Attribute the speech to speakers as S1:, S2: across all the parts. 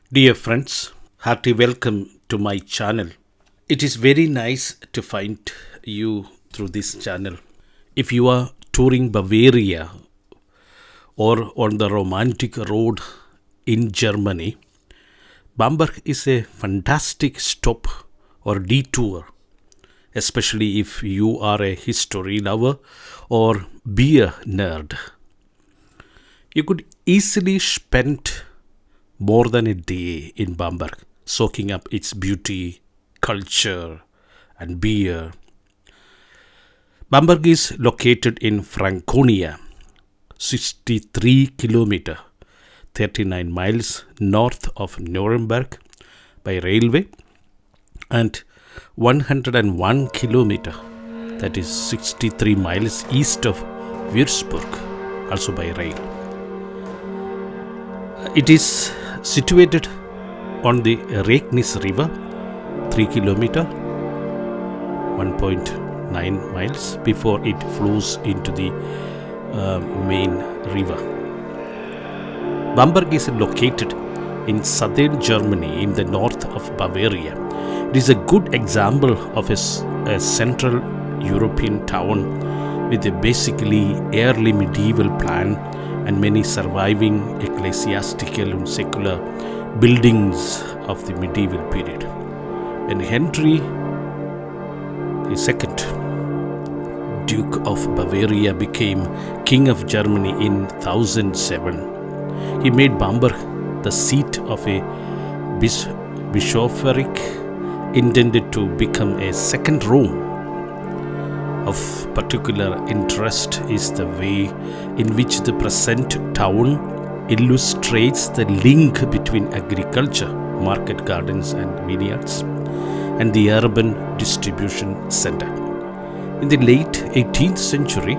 S1: Dear friends, hearty welcome to my channel. It is very nice to find you through this channel. If you are touring Bavaria or on the romantic road in Germany, Bamberg is a fantastic stop or detour, especially if you are a history lover or beer nerd. You could easily spend more than a day in Bamberg, soaking up its beauty, culture, and beer. Bamberg is located in Franconia, 63 kilometer, 39 miles north of Nuremberg by railway, and 101 kilometer, that is 63 miles east of Würzburg, also by rail. It is situated on the Regnitz River, 3 kilometer, 1.9 miles before it flows into the main river. Bamberg is located in southern Germany in the north of Bavaria. It is a good example of a central European town with a basically early medieval plan and many surviving ecclesiastical and secular buildings of the medieval period. When Henry II, Duke of Bavaria, became King of Germany in 1007, he made Bamberg the seat of a bishopric intended to become a second Rome. Of particular interest is the way in which the present town illustrates the link between agriculture, market gardens and vineyards, and the urban distribution center. In the late 18th century,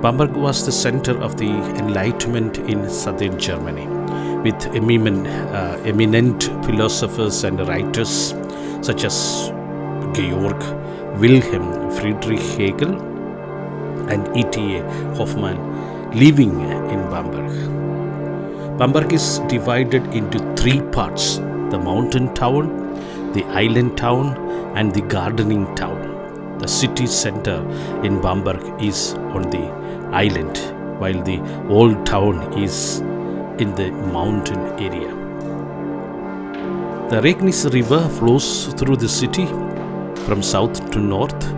S1: Bamberg was the center of the Enlightenment in southern Germany, with eminent philosophers and writers such as Georg Wilhelm Friedrich Hegel and E.T.A. Hoffmann living in Bamberg. Bamberg is divided into three parts: the mountain town, the island town, and the gardening town. The city center in Bamberg is on the island, while the old town is in the mountain area. The Regnitz River flows through the city from south to north.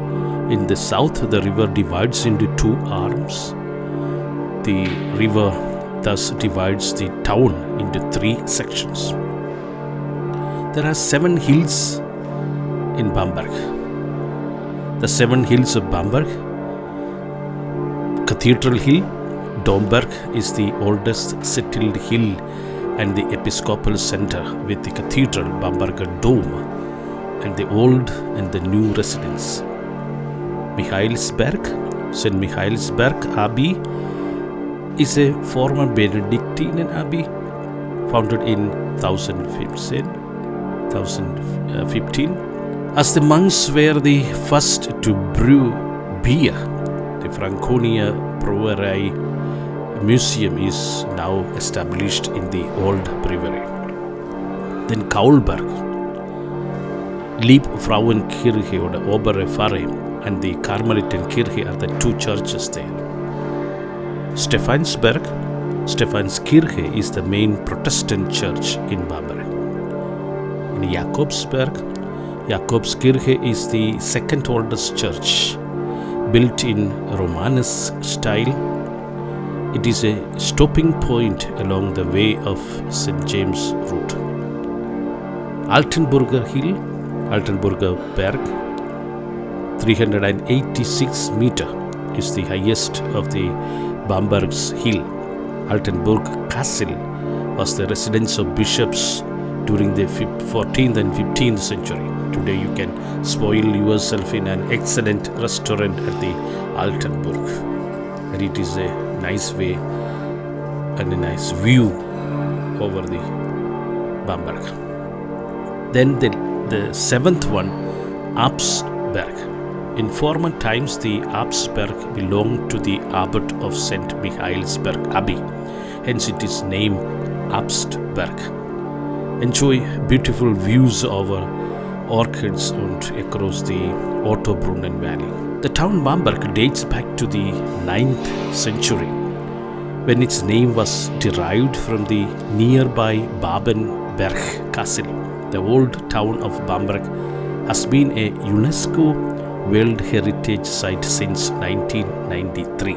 S1: In the south, the river divides into two arms. The river thus divides the town into three sections. There are 7 hills in Bamberg. The 7 hills of Bamberg: Cathedral Hill. Domberg is the oldest settled hill and the episcopal center with the cathedral, Bamberger Dome, and the old and the new residence. Michaelsberg, St. Michaelsberg Abbey, is a former Benedictine abbey founded in 1015. As the monks were the first to brew beer, the Franconia Brewery Museum is now established in the old brewery. Then Kaulberg, Liebfrauenkirche or Oberpfarre, and the Carmelite Kirche are the 2 churches there. Stephanskirche is the main Protestant church in Bamberg. In Jakobskirche is the second oldest church, built in Romanesque style. It is a stopping point along the way of St. James Route. Altenburger Hill, Altenburger Berg, 386 meter, is the highest of the Bamberg's hill. Altenburg Castle was the residence of bishops during the 14th and 15th century. Today you can spoil yourself in an excellent restaurant at the Altenburg, and it is a nice way and a nice view over the Bamberg. Then the 7th one, Apsberg. In former times, the Apsberg belonged to the abbot of St. Michaelsberg Abbey. Hence it is named Apsberg. enjoy beautiful views over orchids and across the Ottobrunn Valley. The town Bamberg dates back to the 9th century, when its name was derived from the nearby Bamberg Castle. The old town of Bamberg has been a UNESCO World Heritage Site since 1993.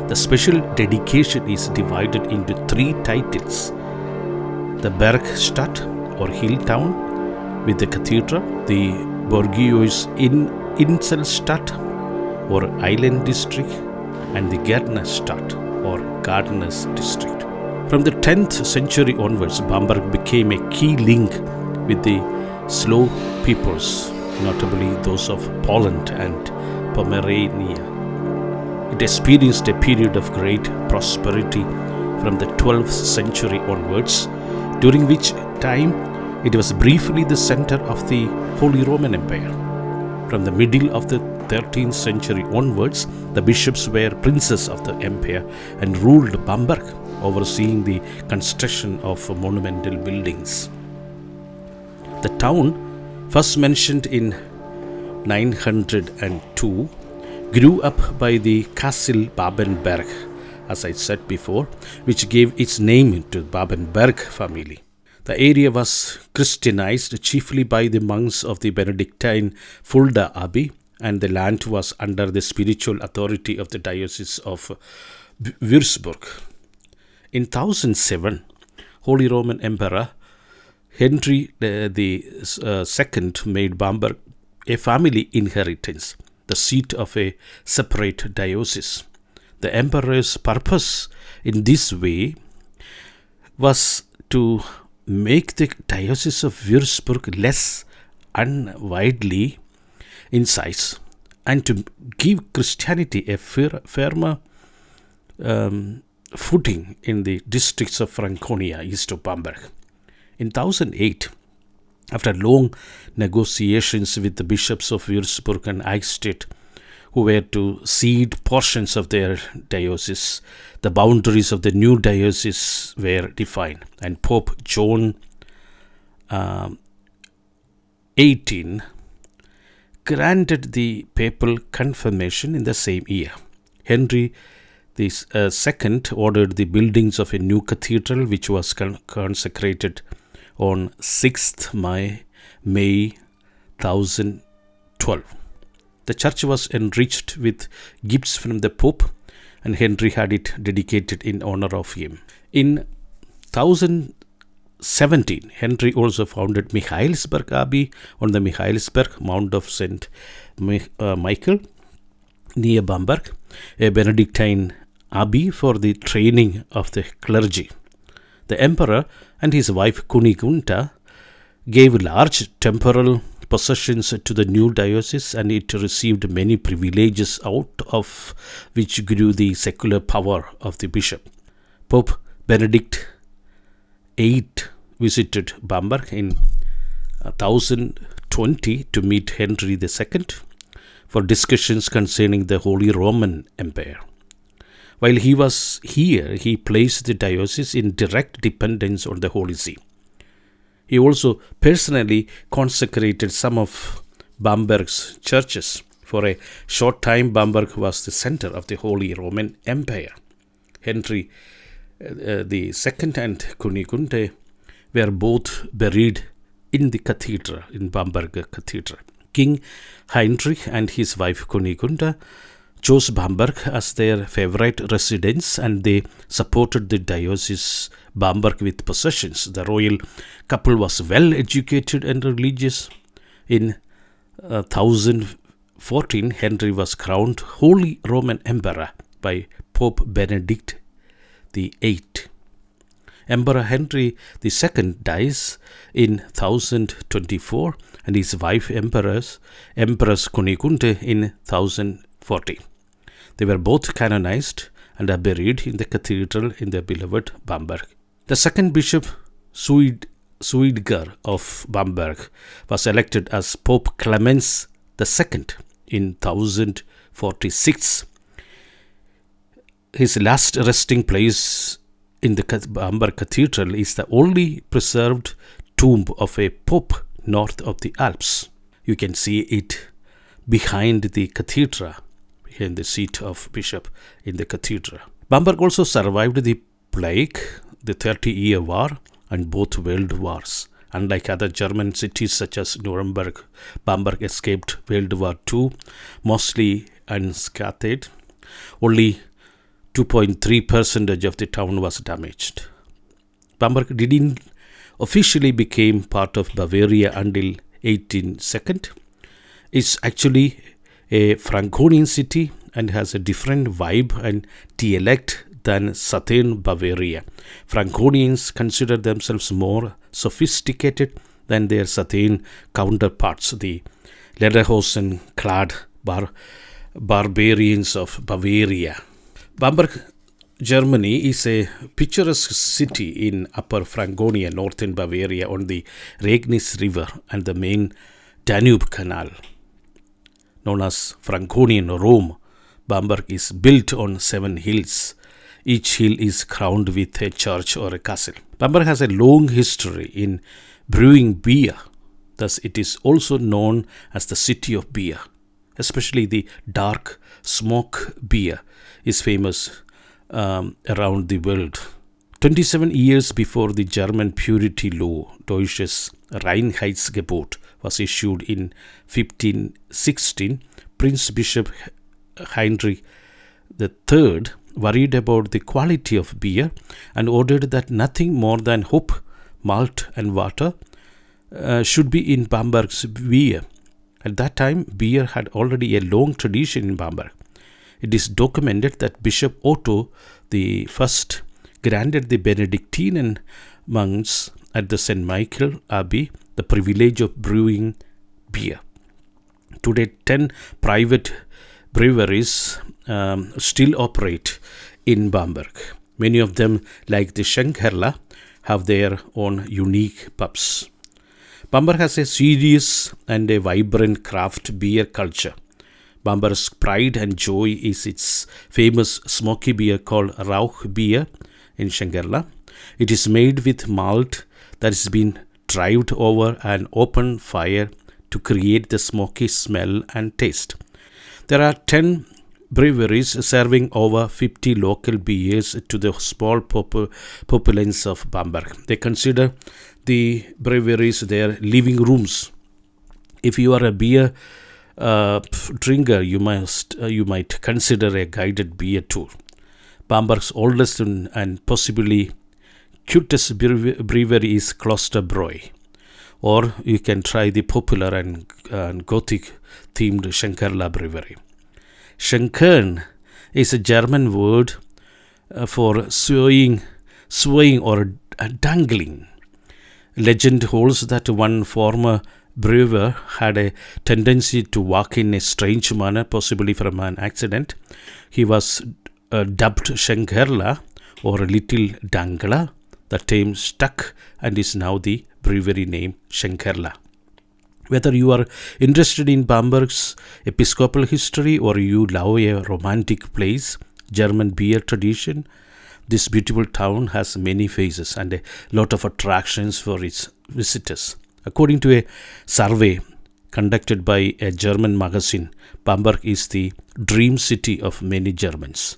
S1: The special dedication is divided into 3 titles: the Bergstadt or hill town with the cathedral, the Borgiois Inselstadt or island district, and the Gärtnerstadt or gardeners district. From the 10th century onwards, Bamberg became a key link with the Slav peoples, notably those of Poland and Pomerania. It experienced a period of great prosperity from the 12th century onwards, during which time it was briefly the center of the Holy Roman Empire. From the middle of the 13th century onwards, the bishops were princes of the empire and ruled Bamberg, overseeing the construction of monumental buildings. The town, first mentioned in 902, grew up by the Castle Babenberg, as I said before, which gave its name to Babenberg family. The area was Christianized chiefly by the monks of the Benedictine Fulda Abbey, and the land was under the spiritual authority of the Diocese of Würzburg. In 1007, Holy Roman Emperor Henry II made Bamberg a family inheritance, the seat of a separate diocese. The emperor's purpose in this way was to make the Diocese of Würzburg less unwieldy in size and to give Christianity a firmer footing in the districts of Franconia east of Bamberg. In 1008, after long negotiations with the bishops of Würzburg and Eichstätt, who were to cede portions of their diocese, the boundaries of the new diocese were defined, and Pope John XVIII granted the papal confirmation in the same year. Henry II ordered the buildings of a new cathedral, which was consecrated on 6th May 1012. The church was enriched with gifts from the Pope, and Henry had it dedicated in honor of him. In 1017, Henry also founded Michaelsberg Abbey on the Michaelsberg, Mount of St. Michael, near Bamberg, a Benedictine abbey for the training of the clergy. The emperor and his wife Kunigunta gave large temporal possessions to the new diocese, and it received many privileges, out of which grew the secular power of the bishop. Pope Benedict VIII visited Bamberg in 1020 to meet Henry II for discussions concerning the Holy Roman Empire. While he was here, he placed the diocese in direct dependence on the Holy See. He also personally consecrated some of Bamberg's churches. For a short time, Bamberg was the center of the Holy Roman Empire. Henry II and Kunigunde were both buried in the cathedral, in Bamberg Cathedral. King Heinrich and his wife Kunigunde chose Bamberg as their favorite residence, and they supported the diocese Bamberg with possessions. The royal couple was well educated and religious. In 1014, Henry was crowned Holy Roman Emperor by Pope Benedict VIII. Emperor Henry II dies in 1024, and his wife Empress Kunigunde in 1040. They were both canonized and are buried in the cathedral in their beloved Bamberg. The second bishop, Suidger of Bamberg, was elected as Pope Clemens II in 1046. His last resting place in the Bamberg Cathedral is the only preserved tomb of a pope north of the Alps. You can see it behind the cathedral, behind the seat of bishop in the cathedral. Bamberg also survived the plague, the 30-year war, and both world wars. Unlike other German cities such as Nuremberg, Bamberg escaped World War II mostly unscathed. Only 2.3% of the town was damaged. Bamberg didn't officially become part of Bavaria until 1802. It's actually a Franconian city and has a different vibe and dialect than southern Bavaria. Franconians consider themselves more sophisticated than their southern counterparts, the Lederhosen-clad barbarians of Bavaria. Bamberg, Germany is a picturesque city in Upper Franconia, northern Bavaria, on the Regnitz River and the main Danube Canal. Known as Franconian Rome, Bamberg is built on 7 hills. Each hill is crowned with a church or a castle. Bamberg has a long history in brewing beer. Thus, it is also known as the city of beer. Especially the dark smoke beer is famous around the world. 27 years before the German purity law, Deutsches Reinheitsgebot, was issued in 1516, Prince Bishop Heinrich III worried about the quality of beer and ordered that nothing more than hop, malt and water should be in Bamberg's beer. At that time, beer had already a long tradition in Bamberg. It is documented that Bishop Otto I granted the Benedictine monks at the St. Michael Abbey the privilege of brewing beer. Today, 10 private breweries still operate in Bamberg. Many of them, like the Schenkerla, have their own unique pubs. Bamberg has a serious and a vibrant craft beer culture. Bamberg's pride and joy is its famous smoky beer called Rauch beer in Schenkerla. It is made with malt that has been dried over an open fire to create the smoky smell and taste. There are 10 breweries serving over 50 local beers to the small populace of Bamberg. They consider the breweries their living rooms. If you are a beer drinker, you might consider a guided beer tour. Bamberg's oldest and possibly cutest brewery is Klosterbräu, or you can try the popular and Gothic themed Schenkerla brewery. Schenkern is a German word for swaying or dangling. Legend holds that one former brewer had a tendency to walk in a strange manner, possibly from an accident. He was dubbed Schenkerla or Little Dangler. The term stuck and is now the brewery name Schenkerla. Whether you are interested in Bamberg's episcopal history or you love a romantic place, German beer tradition, this beautiful town has many faces and a lot of attractions for its visitors. According to a survey conducted by a German magazine, Bamberg is the dream city of many Germans.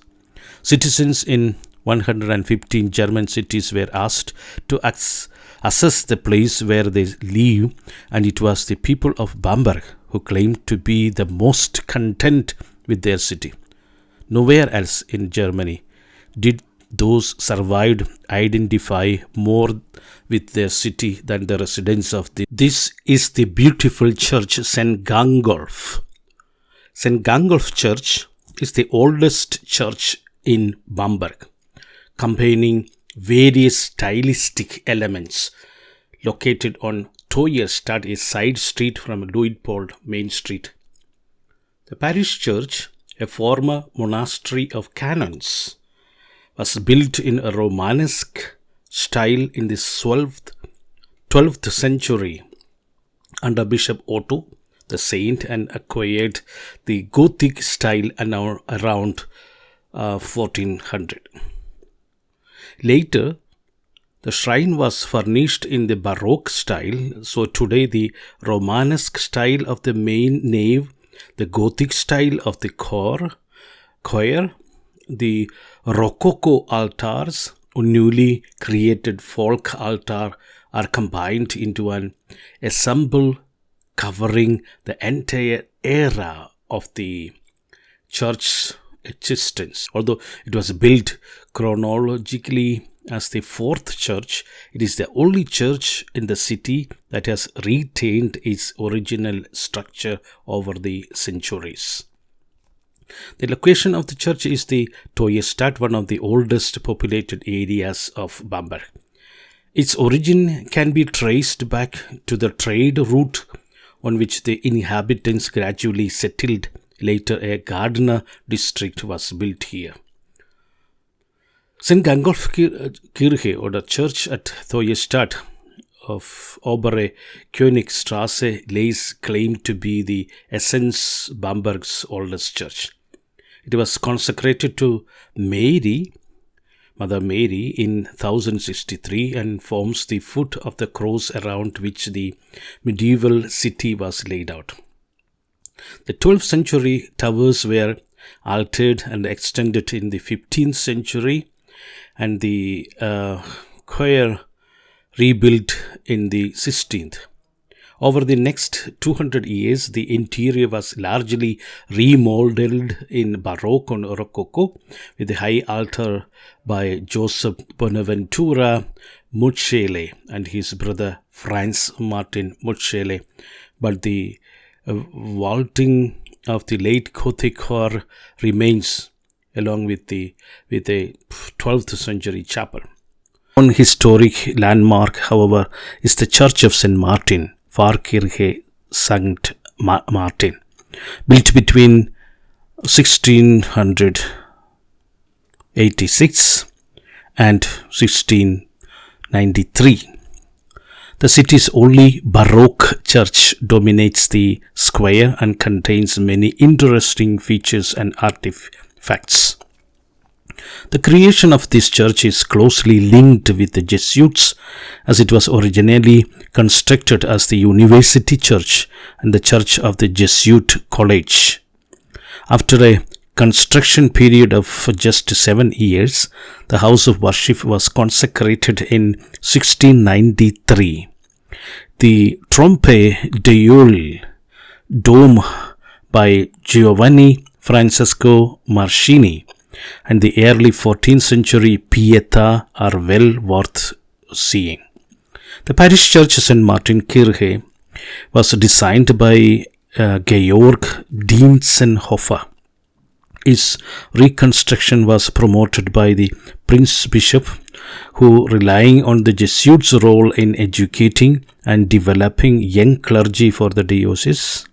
S1: Citizens in 115 German cities were asked to assess the place where they live, and it was the people of Bamberg who claimed to be the most content with their city. Nowhere else in Germany did those survived identify more with their city than the residents of This is the beautiful church St. Gangolf. St. Gangolf Church is the oldest church in Bamberg, combining various stylistic elements. Located on Teuerstadt, a side street from Luitpold Main Street. The parish church, a former monastery of canons, was built in a Romanesque style in the 12th century under Bishop Otto the Saint and acquired the Gothic style around 1400. Later, the shrine was furnished in the Baroque style, so today the Romanesque style of the main nave, the Gothic style of the choir, the Rococo altars, or newly created folk altar are combined into an ensemble covering the entire era of the church's existence. Although it was built chronologically as the fourth church, it is the only church in the city that has retained its original structure over the centuries. The location of the church is the Toyestadt, one of the oldest populated areas of Bamberg. Its origin can be traced back to the trade route on which the inhabitants gradually settled. Later, a gardener district was built here. St. Gangolf Kirche, or the church at Toyestadt of Obere Königstrasse, lays claim to be the essence Bamberg's oldest church. It was consecrated to Mary, Mother Mary, in 1063 and forms the foot of the cross around which the medieval city was laid out. The 12th century towers were altered and extended in the 15th century, and the choir rebuilt in the 16th. Over the next 200 years, the interior was largely remodeled in Baroque and Rococo, with the high altar by Joseph Bonaventura Mucciele and his brother Franz Martin Mucciele, but the vaulting of the late Gothic choir remains, along with the 12th century chapel. One historic landmark, however, is the Church of St. Martin, Pfarrkirche St. Martin, built between 1686 and 1693. The city's only Baroque church dominates the square and contains many interesting features and artifacts. The creation of this church is closely linked with the Jesuits, as it was originally constructed as the University Church and the Church of the Jesuit College. After a construction period of just 7 years, the house of worship was consecrated in 1693. The Trompe d'Oeil dome by Giovanni Francesco Marchini and the early 14th century Pietà are well worth seeing. The parish church St. Martin Kirche was designed by Georg Dientzenhofer. Its reconstruction was promoted by the Prince Bishop, who, relying on the Jesuits' role in educating and developing young clergy for the diocese,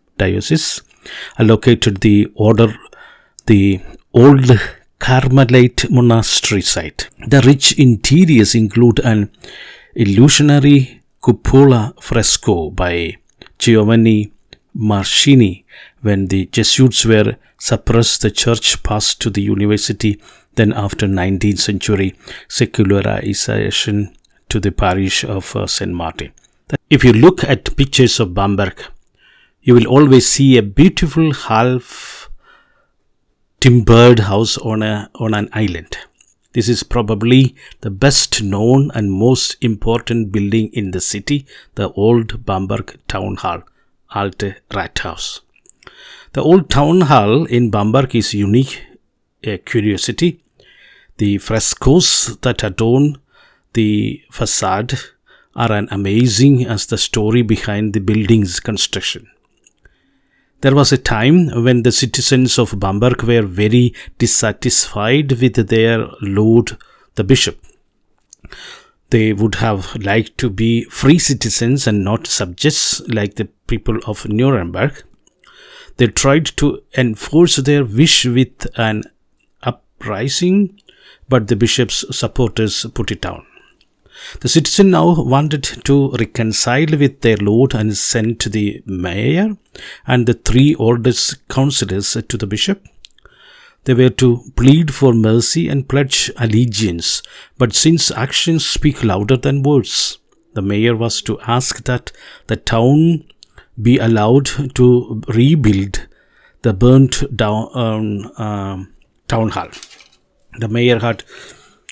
S1: allocated the old Carmelite monastery site. The rich interiors include an illusionary cupola fresco by Giovanni Marchini. When the Jesuits were suppressed, the church passed to the university, then after 19th century secularization to the parish of St. Martin. If you look at pictures of Bamberg, you will always see a beautiful half-timbered house on an island. This is probably the best known and most important building in the city, the old Bamberg Townhall, Alte Rathaus. The old Townhall in Bamberg is unique, a curiosity. The frescoes that adorn the facade are an amazing as the story behind the building's construction. There was a time when the citizens of Bamberg were very dissatisfied with their lord, the bishop. They would have liked to be free citizens and not subjects like the people of Nuremberg. They tried to enforce their wish with an uprising, but the bishop's supporters put it down. The citizens now wanted to reconcile with their lord and sent the mayor and the 3 oldest councillors to the bishop. They were to plead for mercy and pledge allegiance. But since actions speak louder than words, the mayor was to ask that the town be allowed to rebuild the burnt down town hall. The mayor had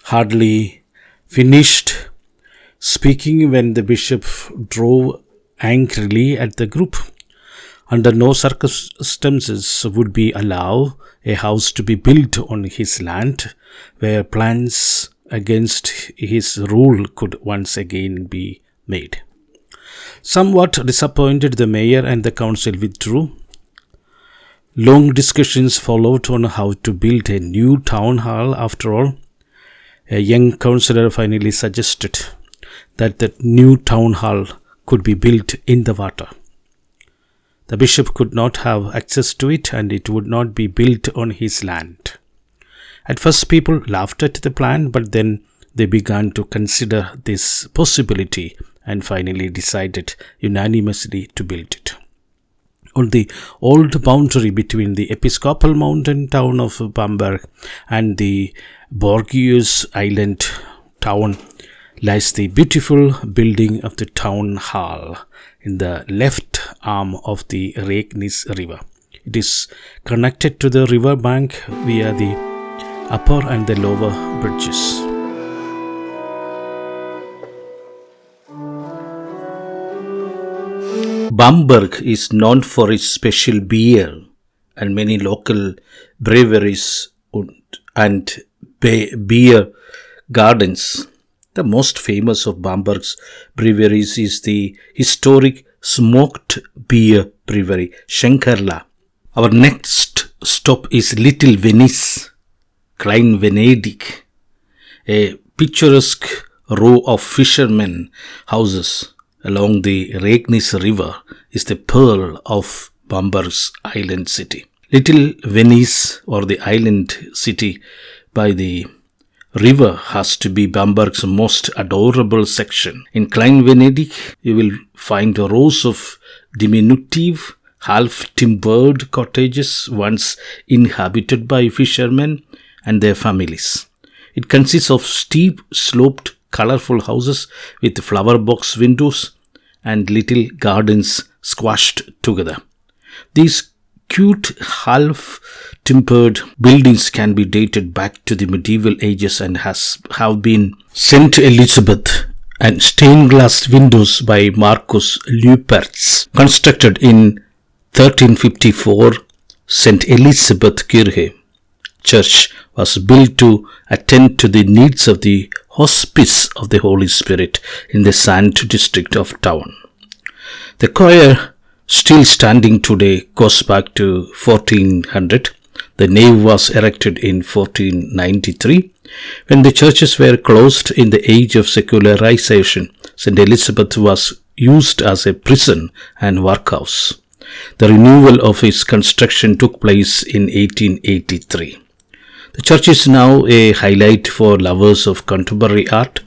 S1: hardly finished speaking when the bishop drove angrily at the group. Under no circumstances would be allowed a house to be built on his land, where plans against his rule could once again be made. Somewhat disappointed, the mayor and the council withdrew. Long discussions followed on how to build a new town hall. After all, a young councillor finally suggested that the new town hall could be built in the water. The bishop could not have access to it, and it would not be built on his land. At first people laughed at the plan, but then they began to consider this possibility and finally decided unanimously to build it. On the old boundary between the episcopal mountain town of Bamberg and the Borgius island town lies the beautiful building of the town hall in the left arm of the Regnis river. It is connected to the river bank via the upper and the lower bridges. Bamberg is known for its special beer and many local breweries and beer gardens. The most famous of Bamberg's breweries is the historic smoked beer brewery Schenkerla. Our next stop is Little Venice, Klein Venedig, a picturesque row of fishermen houses along the Regnis River is the pearl of Bamberg's island city. Little Venice, or the island city by the river, has to be Bamberg's most adorable section. In Klein Venedig, you will find rows of diminutive, half-timbered cottages once inhabited by fishermen and their families. It consists of steep, sloped, colorful houses with flower box windows and little gardens squashed together. These cute half-timbered buildings can be dated back to the medieval ages and have been St. Elizabeth and stained glass windows by Marcus Lüpertz. Constructed in 1354, St. Elizabeth Church was built to attend to the needs of the Hospice of the Holy Spirit in the Sant district of town. The choir, still standing today, goes back to 1400. The nave was erected in 1493. When the churches were closed in the age of secularization, St. Elizabeth was used as a prison and workhouse. The renewal of its construction took place in 1883. The church is now a highlight for lovers of contemporary art,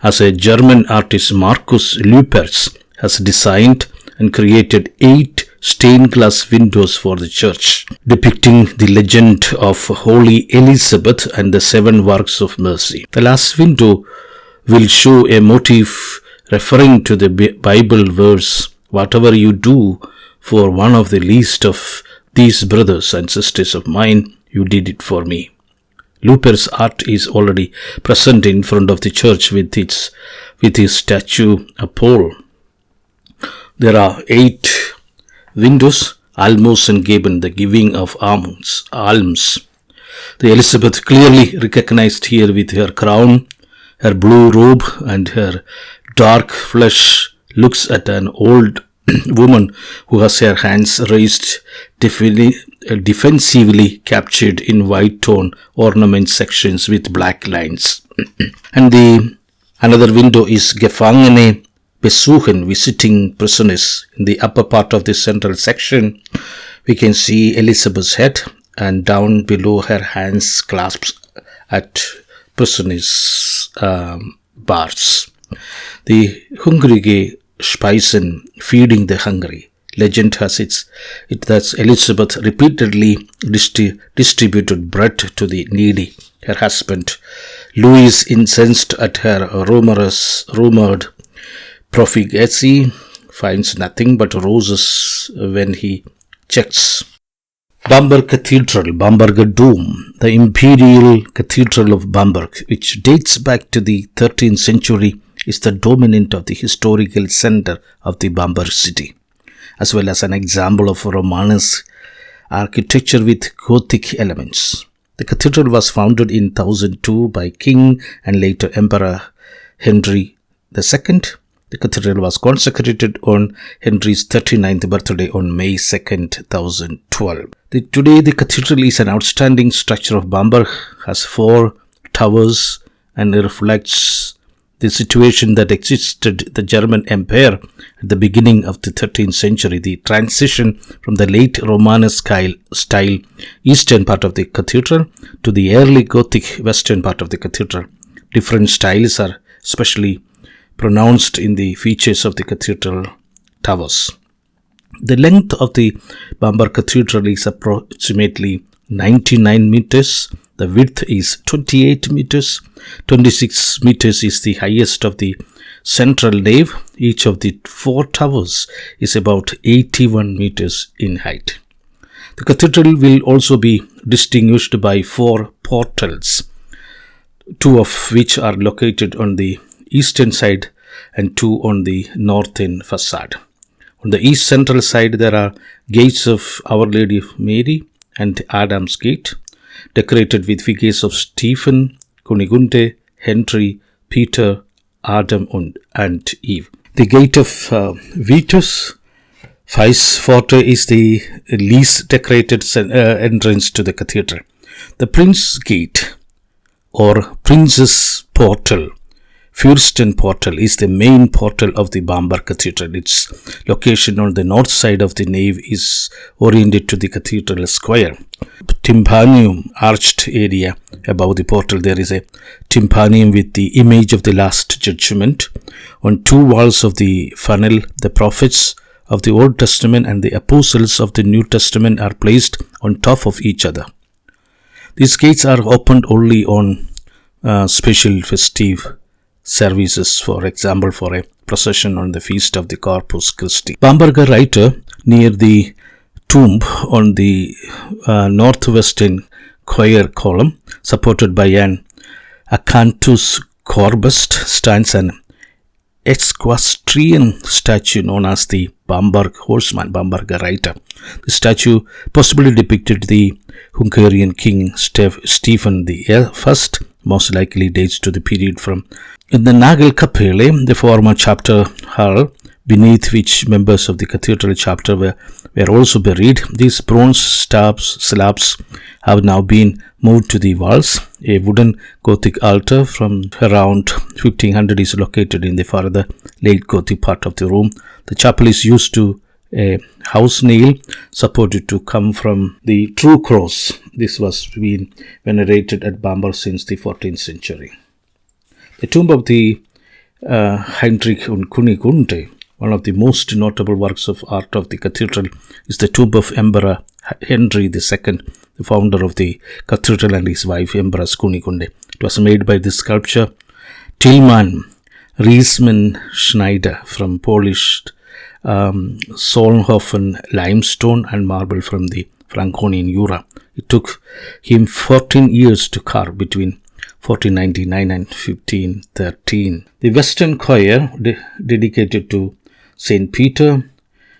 S1: as a German artist Marcus Lüpertz has designed and created 8 stained glass windows for the church, depicting the legend of Holy Elizabeth and the 7 works of mercy. The last window will show a motif referring to the Bible verse, "Whatever you do for one of the least of these brothers and sisters of mine, you did it for me." Lüpert's art is already present in front of the church with his statue Apollo. There are 8 windows, almost given the giving of alms. The Elizabeth clearly recognized here with her crown, her blue robe, and her dark flesh looks at an old woman who has her hands raised, defensively captured in white tone ornament sections with black lines. And another window is Gefangene Besuchen, visiting prisoners. In the upper part of the central section, we can see Elizabeth's head, and down below her hands clasped at prisoners' bars. The Hungrige Speisen, feeding the hungry. Legend has it that Elizabeth repeatedly distributed bread to the needy. Her husband, Louis, incensed at her rumored profligacy, finds nothing but roses when he checks. Bamberg Cathedral, Bamberg Dome, the imperial cathedral of Bamberg, which dates back to the 13th century, is the dominant of the historical center of the Bamberg city, as well as an example of Romanesque architecture with Gothic elements. The cathedral was founded in 1002 by King and later Emperor Henry II. The cathedral was consecrated on Henry's 39th birthday on May 2nd, 1012. Today, the cathedral is an outstanding structure of Bamberg, has 4 towers, and reflects the situation that existed the German Empire at the beginning of the 13th century. The transition from the late Romanesque style eastern part of the cathedral to the early Gothic western part of the cathedral. Different styles are especially pronounced in the features of the cathedral towers. The length of the Bamberg Cathedral is approximately 99 meters. The width is 28 meters. 26 meters is the highest of the central nave. Each of the 4 towers is about 81 meters in height. The cathedral will also be distinguished by 4 portals, 2 of which are located on the eastern side and 2 on the northern facade. On the east central side, there are gates of Our Lady of Mary and Adam's Gate, decorated with figures of Stephen, Kunigunde, Henry, Peter, Adam, and Eve. The gate of Vitus Vice Forte is the least decorated entrance to the cathedral. The Prince Gate or Prince's Portal, Fürsten Portal, is the main portal of the Bamberg Cathedral. Its location on the north side of the nave is oriented to the cathedral square. Tympanum arched area above the portal. There is a tympanum with the image of the Last Judgment. On 2 walls of the funnel, the prophets of the Old Testament and the apostles of the New Testament are placed on top of each other. These gates are opened only on special festive services, for example, for a procession on the feast of the Corpus Christi. Bamberger Reiter, near the tomb on the northwestern choir column, supported by an acanthus corbust, stands an equestrian statue known as the Bamberg Horseman, Bamberger Reiter. The statue possibly depicted the Hungarian king Stephen I, most likely dates to the period from in the Nagelkapelle, the former chapter hall, beneath which members of the cathedral chapter were also buried. These bronze slabs have now been moved to the walls. A wooden Gothic altar from around 1500 is located in the further late Gothic part of the room. The chapel is used to a house nail supported to come from the true cross. This was been venerated at Bamberg since the 14th century. The tomb of the Heinrich und Kunigunde, one of the most notable works of art of the cathedral, is the tomb of Emperor Henry II, the founder of the cathedral, and his wife Empress Kunigunde. It was made by the sculptor Tilman Riesman Schneider from polished Solnhofen limestone and marble from the Franconian Jura. It took him 14 years to carve between 1499 and 1513. The western choir, dedicated to Saint Peter,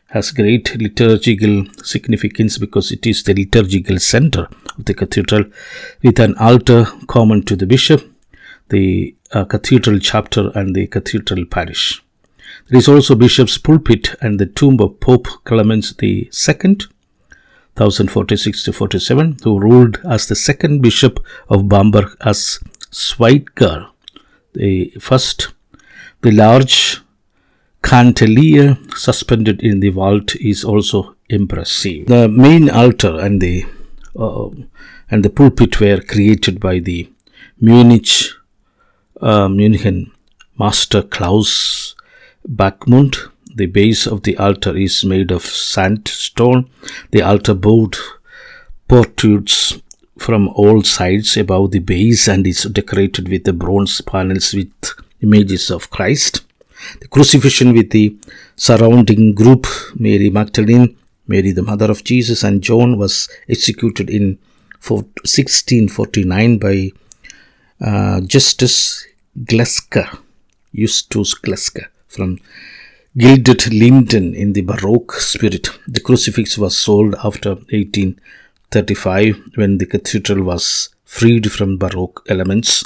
S1: has great liturgical significance because it is the liturgical center of the cathedral, with an altar common to the bishop, the cathedral chapter, and the cathedral parish. There is also bishop's pulpit and the tomb of Pope Clement II, 1046-47, who ruled as the second bishop of Bamberg as Schweitger the first. The large chandelier suspended in the vault is also impressive. The main altar and the pulpit were created by the Munich master Klaus Bachmund. The base of the altar is made of sandstone. The altar board protrudes from all sides above the base and is decorated with the bronze panels with images of Christ. The crucifixion with the surrounding group, Mary Magdalene, Mary the mother of Jesus, and John, was executed in 1649 by Justus Glesker from gilded linden in the Baroque spirit. The crucifix was sold after 1835 when the cathedral was freed from Baroque elements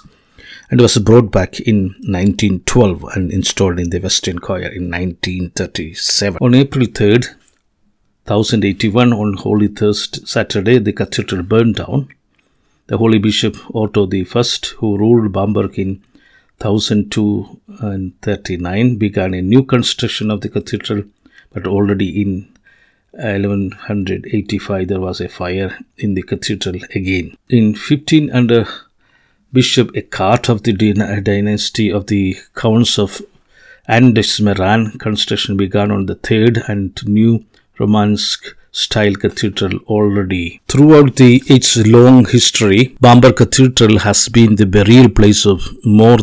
S1: and was brought back in 1912 and installed in the Western choir in 1937. On April 3rd, 1081, on Holy Saturday, the cathedral burned down. The Holy Bishop Otto I, who ruled Bamberg in 1239, began a new construction of the cathedral, but already in 1185 there was a fire in the cathedral again. In 1500, Bishop Eckhart of the dynasty of the Counts of Andesmeran construction began on the third and new Romanesque style cathedral already. Throughout its long history, Bamberg Cathedral has been the burial place of more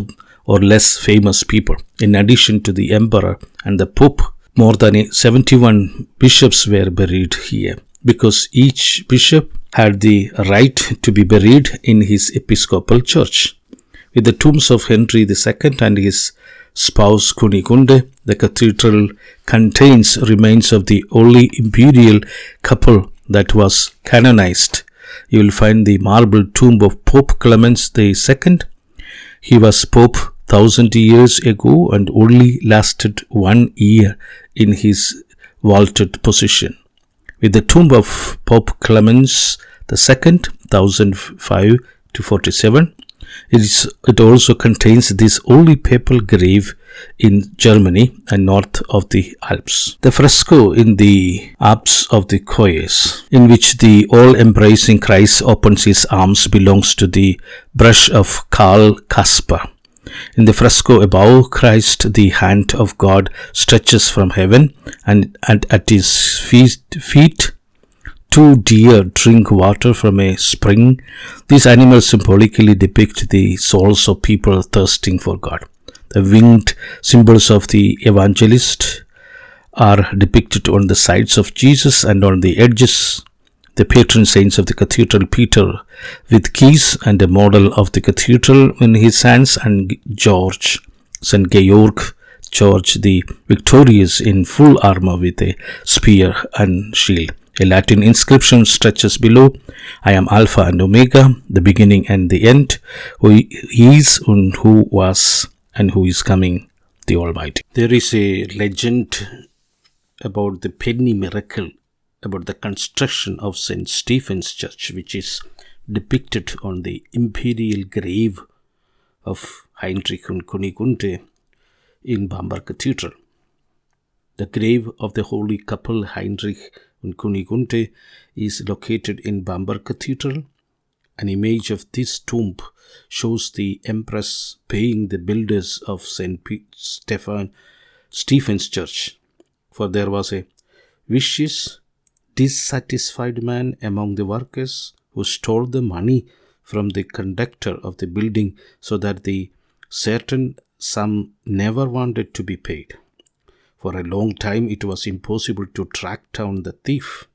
S1: or less famous people. In addition to the emperor and the pope, more than 71 bishops were buried here, because each bishop had the right to be buried in his episcopal church. With the tombs of Henry II and his spouse Kunigunde, the cathedral contains remains of the only imperial couple that was canonized. You will find the marble tomb of Pope Clement II. He was Pope 1000 years ago and only lasted 1 year in his vaulted position. With the tomb of Pope Clement II, 1005 to 47, it also contains this only papal grave in Germany and north of the Alps. The fresco in the apse of the choirs, in which the all-embracing Christ opens his arms, belongs to the brush of Karl Kasper. In the fresco above Christ, the hand of God stretches from heaven, and at his feet 2 deer drink water from a spring. These animals symbolically depict the souls of people thirsting for God. The winged symbols of the evangelist are depicted on the sides of Jesus, and on the edges the patron saints of the cathedral, Peter with keys and a model of the cathedral in his hands, and George, St. Georg George the Victorious in full armor with a spear and shield. A Latin inscription stretches below, I am Alpha and Omega, the beginning and the end, who is and who was and who is coming, the Almighty. There is a legend about the penny miracle, about the construction of St. Stephen's Church, which is depicted on the imperial grave of Heinrich und Kunigunde in Bamberg Cathedral. The grave of the holy couple Heinrich and Kunigunde is located in Bamberg Cathedral. An image of this tomb shows the empress paying the builders of St. Stephen's Church, for there was a vicious, dissatisfied man among the workers who stole the money from the conductor of the building, so that the certain sum never wanted to be paid. For a long time it was impossible to track down the thief.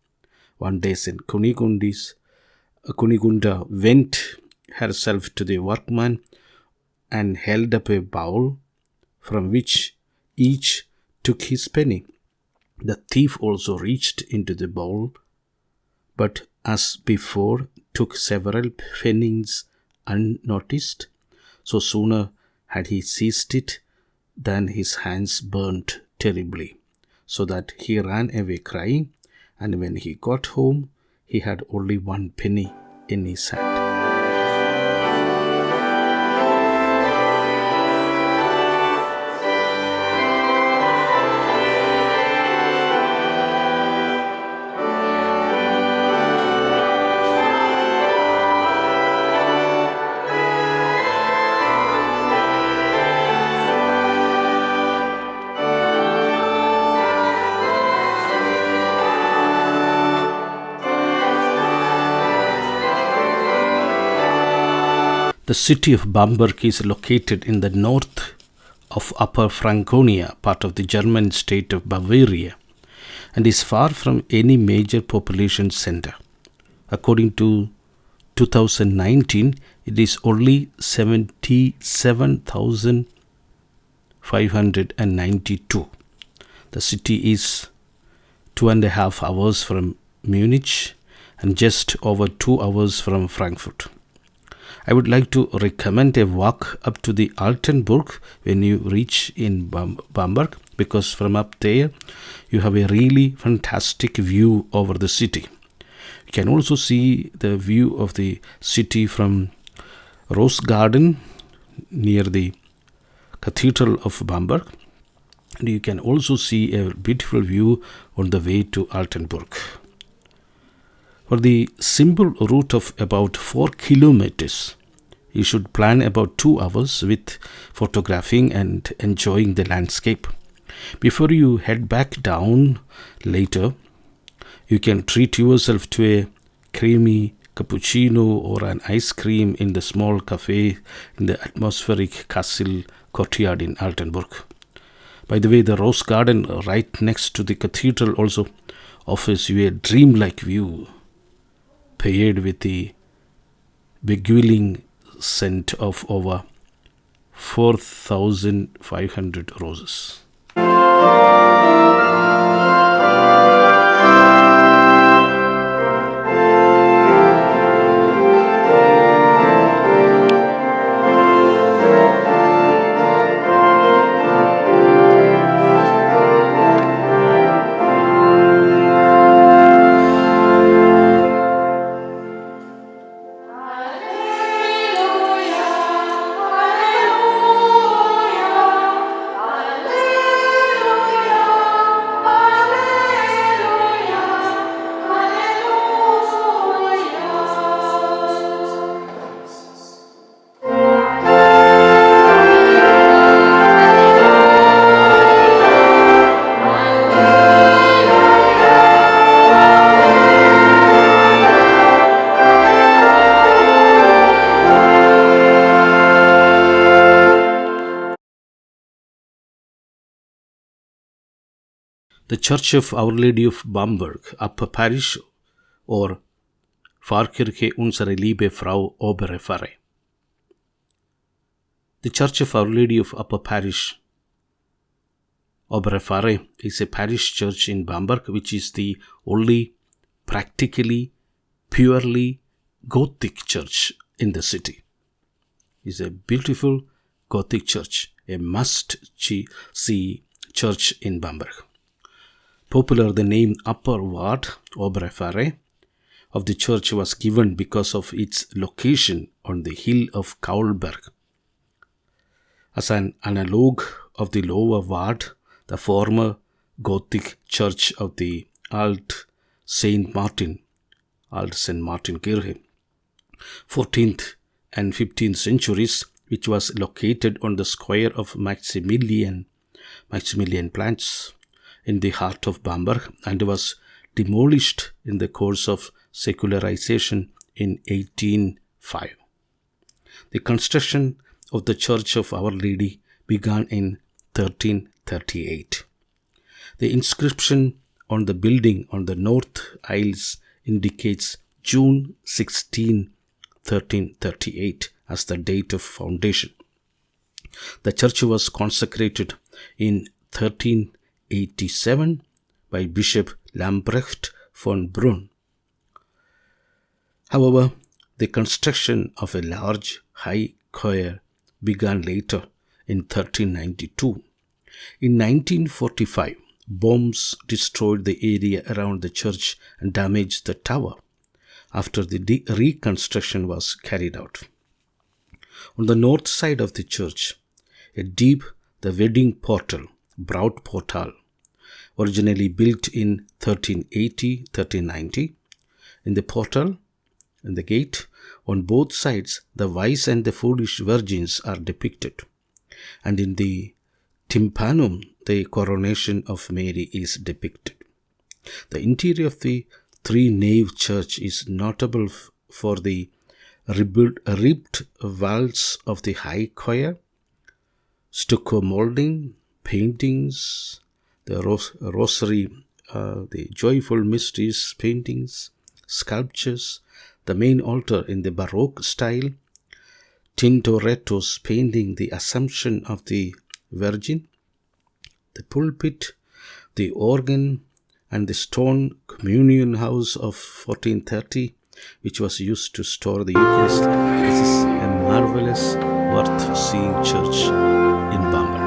S1: One day St. Kunigunda went herself to the workman and held up a bowl from which each took his penny. The thief also reached into the bowl, but as before took several pennies unnoticed. So sooner had he seized it than his hands burnt terribly, so that he ran away crying, and when he got home he had only 1 penny in his hand. The city of Bamberg is located in the north of Upper Franconia, part of the German state of Bavaria, and is far from any major population center. According to 2019, it is only 77,592. The city is 2.5 hours from Munich and just over 2 hours from Frankfurt. I would like to recommend a walk up to the Altenburg when you reach in Bamberg, because from up there you have a really fantastic view over the city. You can also see the view of the city from Rose Garden near the Cathedral of Bamberg. And you can also see a beautiful view on the way to Altenburg. For the simple route of about 4 kilometers, you should plan about 2 hours with photographing and enjoying the landscape. Before you head back down later, you can treat yourself to a creamy cappuccino or an ice cream in the small cafe in the atmospheric castle courtyard in Altenburg. By the way, the Rose Garden right next to the cathedral also offers you a dreamlike view, paired with the beguiling scent of over 4,500 roses. The Church of Our Lady of Bamberg, Upper Parish, or Pfarrkirche Unsere Liebe Frau Obere Pfarre. The Church of Our Lady of Upper Parish, Obere Pfarre, is a parish church in Bamberg, which is the only practically, purely Gothic church in the city. It's a beautiful Gothic church, a must-see church in Bamberg. Popular, the name Upper Ward, Obere Pfarre, of the church was given because of its location on the hill of Kaulberg. As an analogue of the lower ward, the former Gothic church of the Alt St. Martin Kirche, 14th and 15th centuries, which was located on the square of Maximilian Platz in the heart of Bamberg, and was demolished in the course of secularization in 1805. The construction of the Church of Our Lady began in 1338. The inscription on the building on the north aisles indicates June 16, 1338 as the date of foundation. The church was consecrated in 1387 by Bishop Lambrecht von Brunn. However, the construction of a large high choir began later in 1392. In 1945, bombs destroyed the area around the church and damaged the tower after the reconstruction was carried out. On the north side of the church, the wedding portal, Brautportal, originally built in 1380-1390. In the portal and the gate, on both sides, the wise and the foolish virgins are depicted. And in the tympanum, the coronation of Mary is depicted. The interior of the three-nave church is notable for the ribbed walls of the high choir, stucco molding, paintings, the rosary, the joyful mysteries paintings, sculptures, the main altar in the Baroque style, Tintoretto's painting the Assumption of the Virgin, the pulpit, the organ, and the stone communion house of 1430, which was used to store the Eucharist. This is a marvelous, worth seeing church in Bamberg.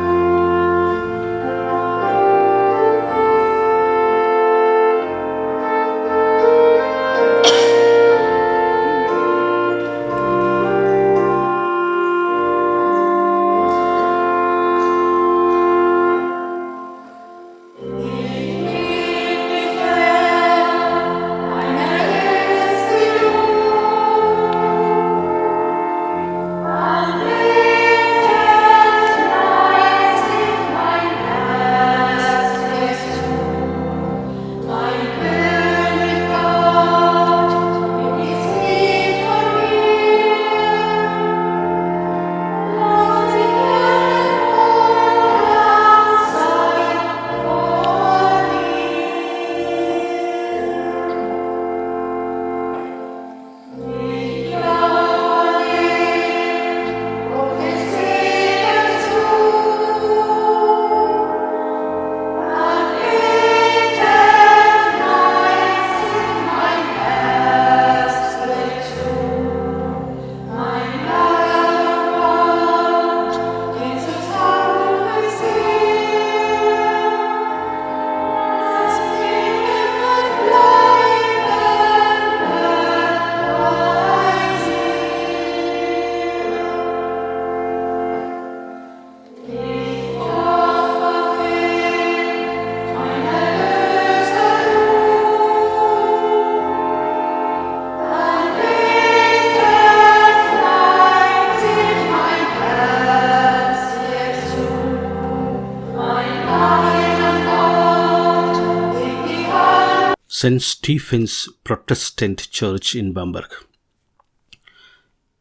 S1: St. Stephen's Protestant Church in Bamberg.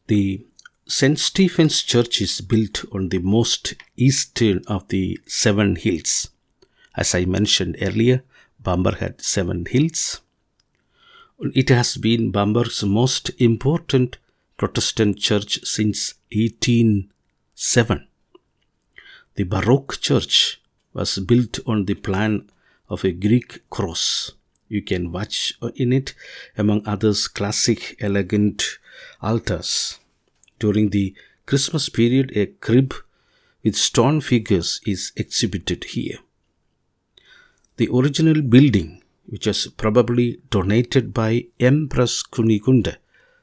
S1: The St. Stephen's Church is built on the most eastern of the 7 hills. As I mentioned earlier, Bamberg had 7 hills. It has been Bamberg's most important Protestant church since 1807. The Baroque church was built on the plan of a Greek cross. You can watch in it, among others, classic, elegant altars. During the Christmas period, a crib with stone figures is exhibited here. The original building, which was probably donated by Empress Kunigunde,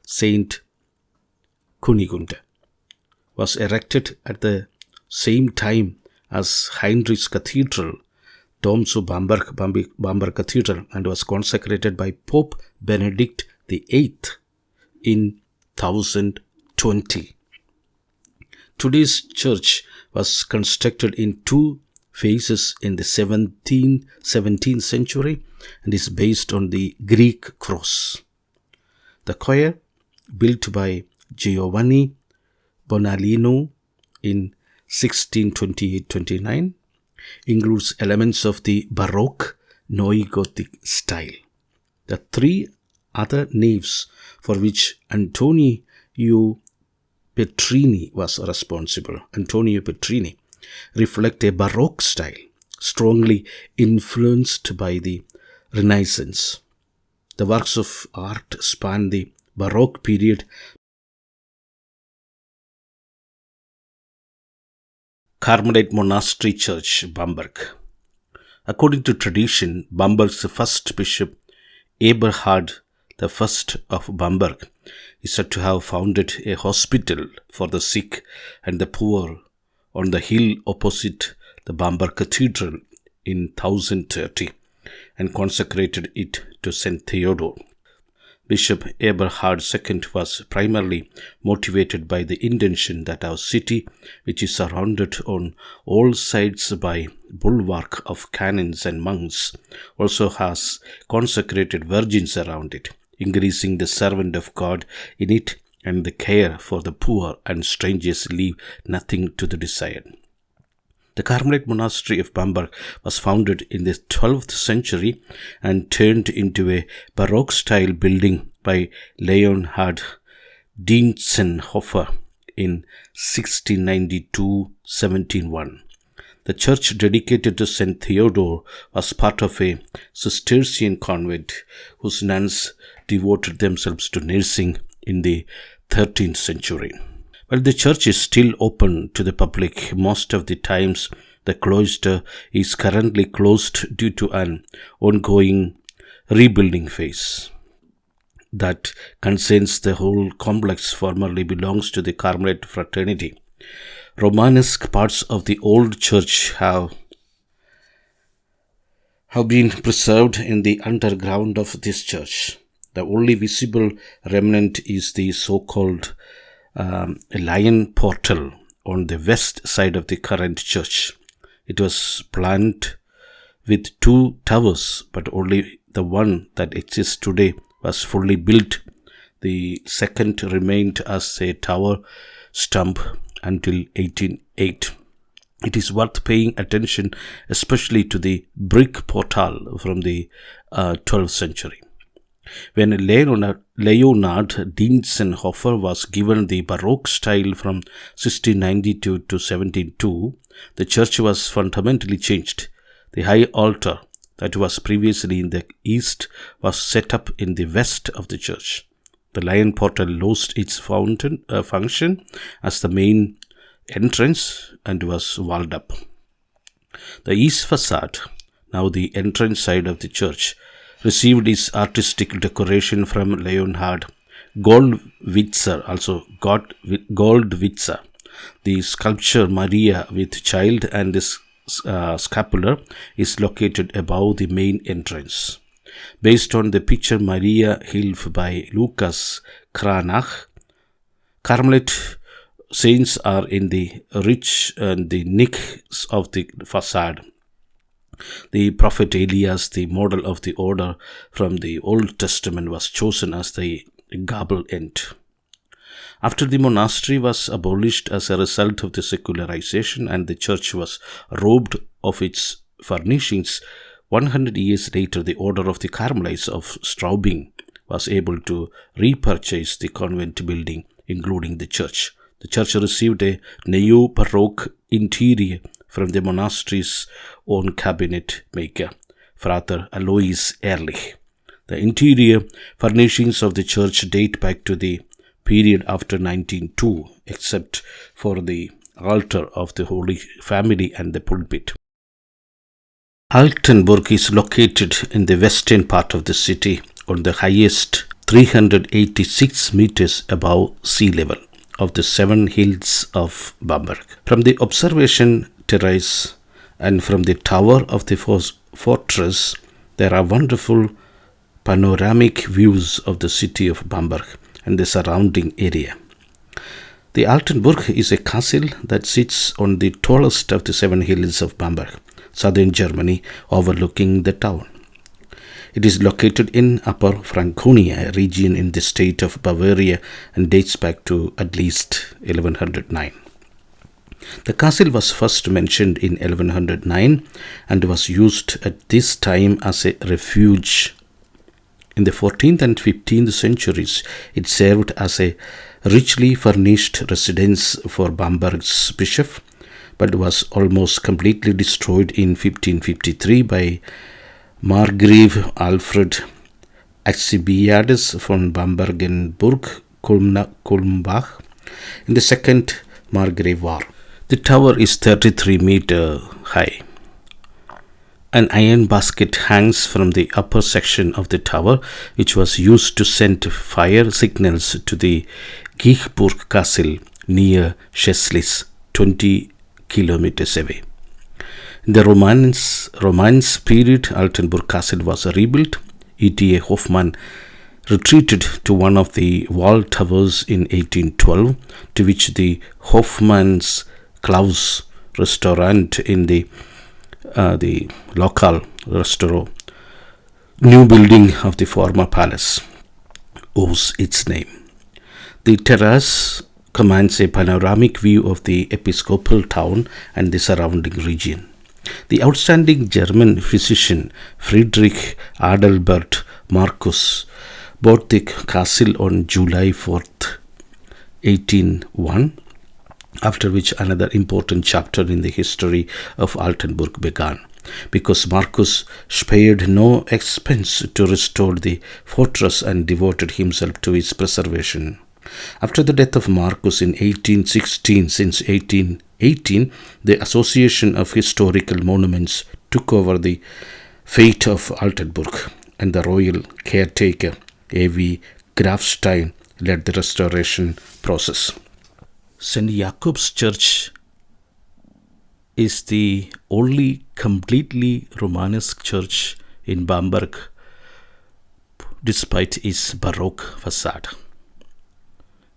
S1: Saint Kunigunde, was erected at the same time as Heinrich's Cathedral, Dom zu Bamberg Cathedral, and was consecrated by Pope Benedict VIII in 1020. Today's church was constructed in 2 phases in the 17th century and is based on the Greek cross. The choir, built by Giovanni Bonalino in 1628-29, includes elements of the Baroque Neo-Gothic style. The 3 other naves, for which Antonio Petrini was responsible, reflect a Baroque style, strongly influenced by the Renaissance. The works of art span the Baroque period. Carmelite Monastery Church, Bamberg. According to tradition, Bamberg's first bishop, Eberhard I of Bamberg, is said to have founded a hospital for the sick and the poor on the hill opposite the Bamberg Cathedral in 1030 and consecrated it to St. Theodore. Bishop Eberhard II was primarily motivated by the intention that our city, which is surrounded on all sides by bulwark of canons and monks, also has consecrated virgins around it, increasing the servant of God in it and the care for the poor and strangers leave nothing to the desired. The Carmelite monastery of Bamberg was founded in the 12th century and turned into a Baroque-style building by Leonhard Dientzenhofer in 1692-1701. The church dedicated to St. Theodore was part of a Cistercian convent whose nuns devoted themselves to nursing in the 13th century. While the church is still open to the public, most of the times the cloister is currently closed due to an ongoing rebuilding phase that concerns the whole complex. Formerly belongs to the Carmelite fraternity. Romanesque parts of the old church have been preserved in the underground of this church. The only visible remnant is the so-called lion portal on the west side of the current church. It was planned with 2 towers, but only the one that exists today was fully built. The second remained as a tower stump until 1808. It is worth paying attention especially to the brick portal from the 12th century. When Leonhard Dientzenhofer was given the Baroque style from 1692 to 1702, the church was fundamentally changed. The high altar that was previously in the east was set up in the west of the church. The lion portal lost its function as the main entrance and was walled up. The east facade, now the entrance side of the church, received its artistic decoration from Leonhard Goldwitzer. The sculpture Maria with Child and his scapular is located above the main entrance. Based on the picture Maria Hilf by Lucas Cranach, Carmelite saints are in the ridge and the niches of the facade. The prophet Elias, the model of the order from the Old Testament, was chosen as the gable end. After the monastery was abolished as a result of the secularization and the church was robbed of its furnishings, 100 years later the order of the Carmelites of Straubing was able to repurchase the convent building, including the church. The church received a neo-Baroque interior from the monastery's own cabinet maker, Frater Alois Ehrlich. The interior furnishings of the church date back to the period after 1902, except for the altar of the Holy Family and the pulpit. Altenburg is located in the western part of the city on the highest 386 meters above sea level of the 7 hills of Bamberg. From the observation terrace and from the tower of the fortress, there are wonderful panoramic views of the city of Bamberg and the surrounding area. The Altenburg is a castle that sits on the tallest of the 7 hills of Bamberg, southern Germany, overlooking the town. It is located in Upper Franconia region in the state of Bavaria and dates back to at least 1109. The castle was first mentioned in 1109 and was used at this time as a refuge. In the 14th and 15th centuries, it served as a richly furnished residence for Bamberg's bishop, but was almost completely destroyed in 1553 by Margrave Alfred Alcibiades von Bambergenburg Kulmbach in the Second Margrave War. The tower is 33 meters high. An iron basket hangs from the upper section of the tower, which was used to send fire signals to the Giechburg Castle near Scheslis, 20 kilometers away. In the Romance period, Altenburg Castle was rebuilt. E.T.A. Hoffmann retreated to one of the wall towers in 1812, to which the Hoffmann's Klaus restaurant in the local restaurant, new building of the former palace, owes its name. The terrace commands a panoramic view of the episcopal town and the surrounding region. The outstanding German physician Friedrich Adelbert Marcus bought the castle on July 4th, 1801, after which another important chapter in the history of Altenburg began, because Marcus spared no expense to restore the fortress and devoted himself to its preservation. After the death of Marcus in 1816, since 1818, the Association of Historical Monuments took over the fate of Altenburg, and the royal caretaker, A.V. Grafstein, led the restoration process. St. Jacob's Church is the only completely Romanesque church in Bamberg, despite its Baroque facade.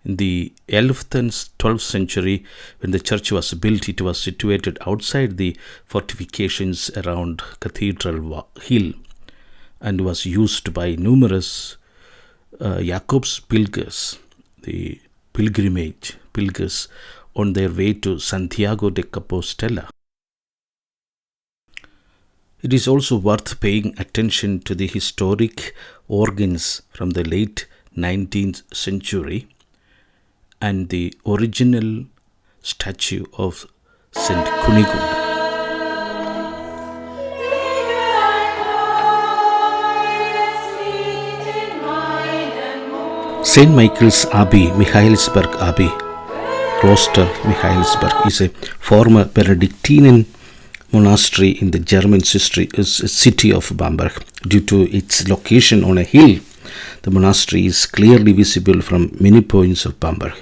S1: In the 11th and 12th century, when the church was built, it was situated outside the fortifications around Cathedral Hill and was used by numerous Jacob's pilgrims, the pilgrims on their way to Santiago de Compostela. It is also worth paying attention to the historic organs from the late 19th century and the original statue of St. Kunigund. St. Michael's Abbey, Michaelsberg Abbey, Kloster Michaelsberg, is a former Benedictine monastery in the German city of Bamberg. Due to its location on a hill, the monastery is clearly visible from many points of Bamberg.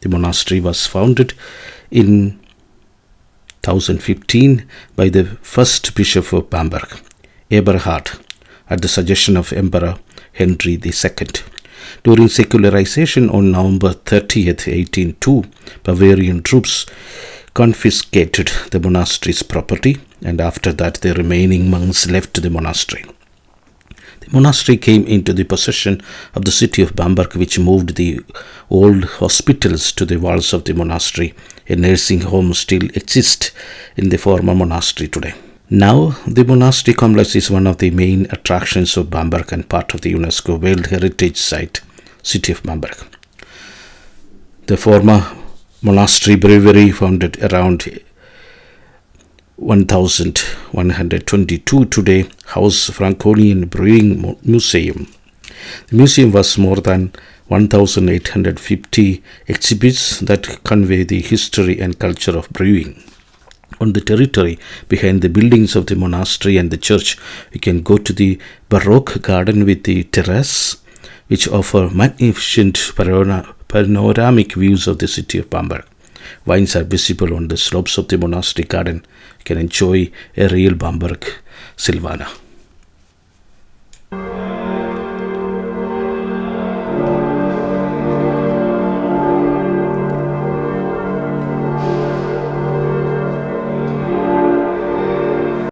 S1: The monastery was founded in 1015 by the first bishop of Bamberg, Eberhard, at the suggestion of Emperor Henry II. During secularization on November 30th, 1802, Bavarian troops confiscated the monastery's property, and after that the remaining monks left the monastery. The monastery came into the possession of the city of Bamberg, which moved the old hospitals to the walls of the monastery. A nursing home still exists in the former monastery today. Now, the monastery complex is one of the main attractions of Bamberg and part of the UNESCO World Heritage Site, city of Bamberg. The former monastery brewery, founded around 1122, today house Franconian Brewing Museum. The museum was more than 1,850 exhibits that convey the history and culture of brewing. On the territory behind the buildings of the monastery and the church, you can go to the Baroque garden with the terrace, which offer magnificent panoramic views of the city of Bamberg. Vines are visible on the slopes of the monastery garden. You can enjoy a real Bamberg Silvana.